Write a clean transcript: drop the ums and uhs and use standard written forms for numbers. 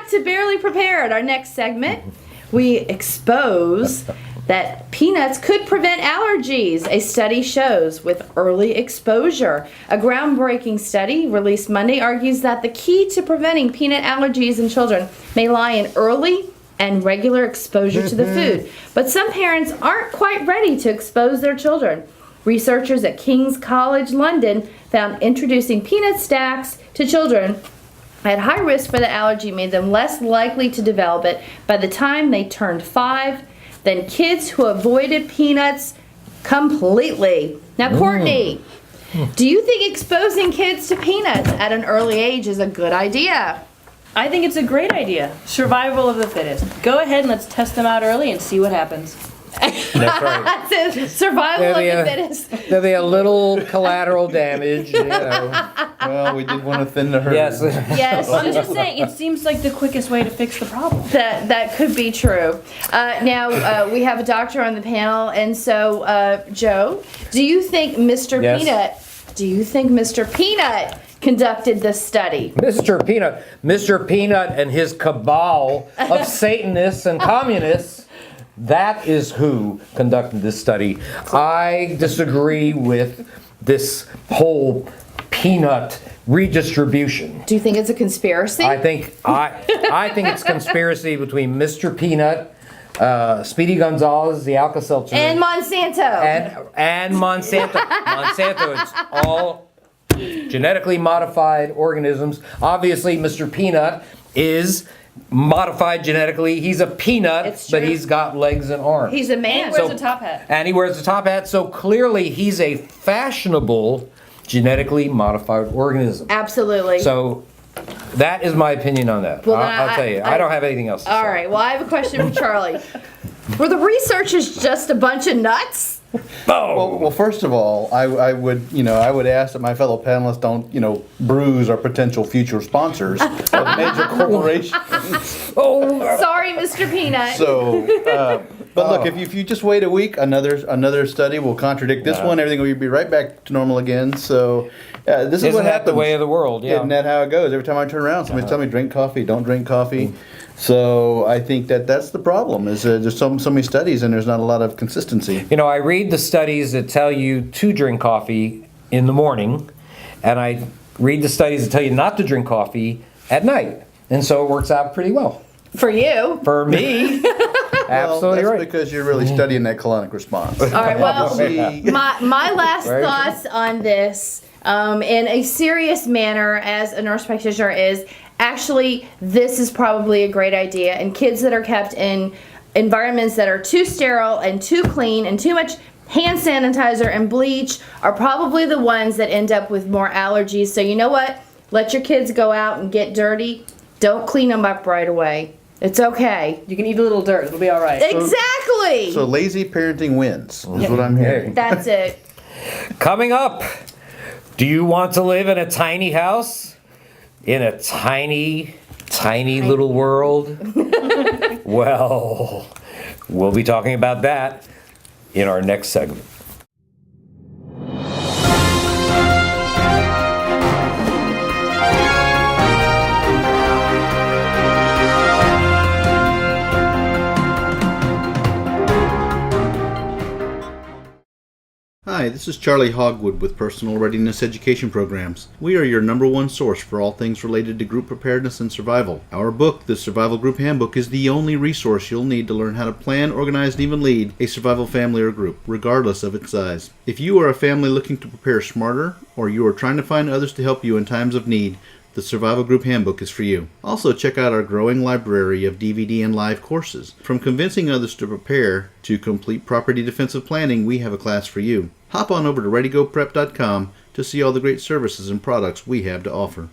to Barely Prepared, our next segment. We expose that peanuts could prevent allergies, a study shows, with early exposure. A groundbreaking study released Monday argues that the key to preventing peanut allergies in children may lie in early and regular exposure to the food. But some parents aren't quite ready to expose their children. Researchers at King's College London found introducing peanut stacks to children at high risk for the allergy made them less likely to develop it by the time they turned 5 than kids who avoided peanuts completely. Now, Courtney, do you think exposing kids to peanuts at an early age is a good idea? I think it's a great idea. Survival of the fittest. Go ahead and let's test them out early and see what happens. That's right. Survival of the fittest. There'll be a little collateral damage, you know. Well, we did want to thin the herd. Yes. Yes. I'm just saying, it seems like the quickest way to fix the problem. That could be true. Now, we have a doctor on the panel, and so, Joe, do you think Mr. Peanut conducted this study? Mr. Peanut and his cabal of Satanists and communists, that is who conducted this study. I disagree with this whole peanut redistribution. Do you think it's a conspiracy? I think it's conspiracy between Mr. Peanut, Speedy Gonzalez, the Alka-Seltzer, and Monsanto. And Monsanto. Monsanto, it's all genetically modified organisms. Obviously, Mr. Peanut is modified genetically. He's a peanut, but he's got legs and arms. He's a man. And wears a top hat. And he wears a top hat, so clearly he's a fashionable genetically modified organism. Absolutely. So that is my opinion on that. Well, I'll tell you. I don't have anything else to say. All right. Well, I have a question for Charlie. Were the researchers just a bunch of nuts? Well, first of all, I would ask that my fellow panelists don't, bruise our potential future sponsors of major corporations. Sorry, Mr. Peanut. So, but look, if you just wait a week, another study will contradict this one. Everything will be right back to normal again. So, this is what happens. The way of the world? Yeah. Isn't that how it goes? Every time I turn around, somebody's telling me drink coffee, don't drink coffee. So I think that's the problem. Is there's so many studies and there's not a lot of consistency. I read the studies that tell you to drink coffee in the morning, and I read the studies that tell you not to drink coffee at night, and so it works out pretty well. For you. For me. Absolutely that's right. because you're really studying that colonic response. All right. Well, my last thoughts on this, in a serious manner, as a nurse practitioner, is actually this is probably a great idea. And kids that are kept in environments that are too sterile and too clean and too much hand sanitizer and bleach are probably the ones that end up with more allergies. So you know what? Let your kids go out and get dirty. Don't clean them up right away. It's okay. You can eat a little dirt. It'll be all right. Exactly. So lazy parenting wins, is what I'm hearing. That's it. Coming up, do you want to live in a tiny house? In a tiny little world? Well, we'll be talking about that in our next segment. Hi, this is Charlie Hogwood with Personal Readiness Education Programs. We are your #1 source for all things related to group preparedness and survival. Our book, the Survival Group Handbook, is the only resource you'll need to learn how to plan, organize, and even lead a survival family or group, regardless of its size. If you are a family looking to prepare smarter, or you are trying to find others to help you in times of need, the Survival Group Handbook is for you. Also, check out our growing library of DVD and live courses. From convincing others to prepare to complete property defensive planning, we have a class for you. Hop on over to ReadyGoPrep.com to see all the great services and products we have to offer.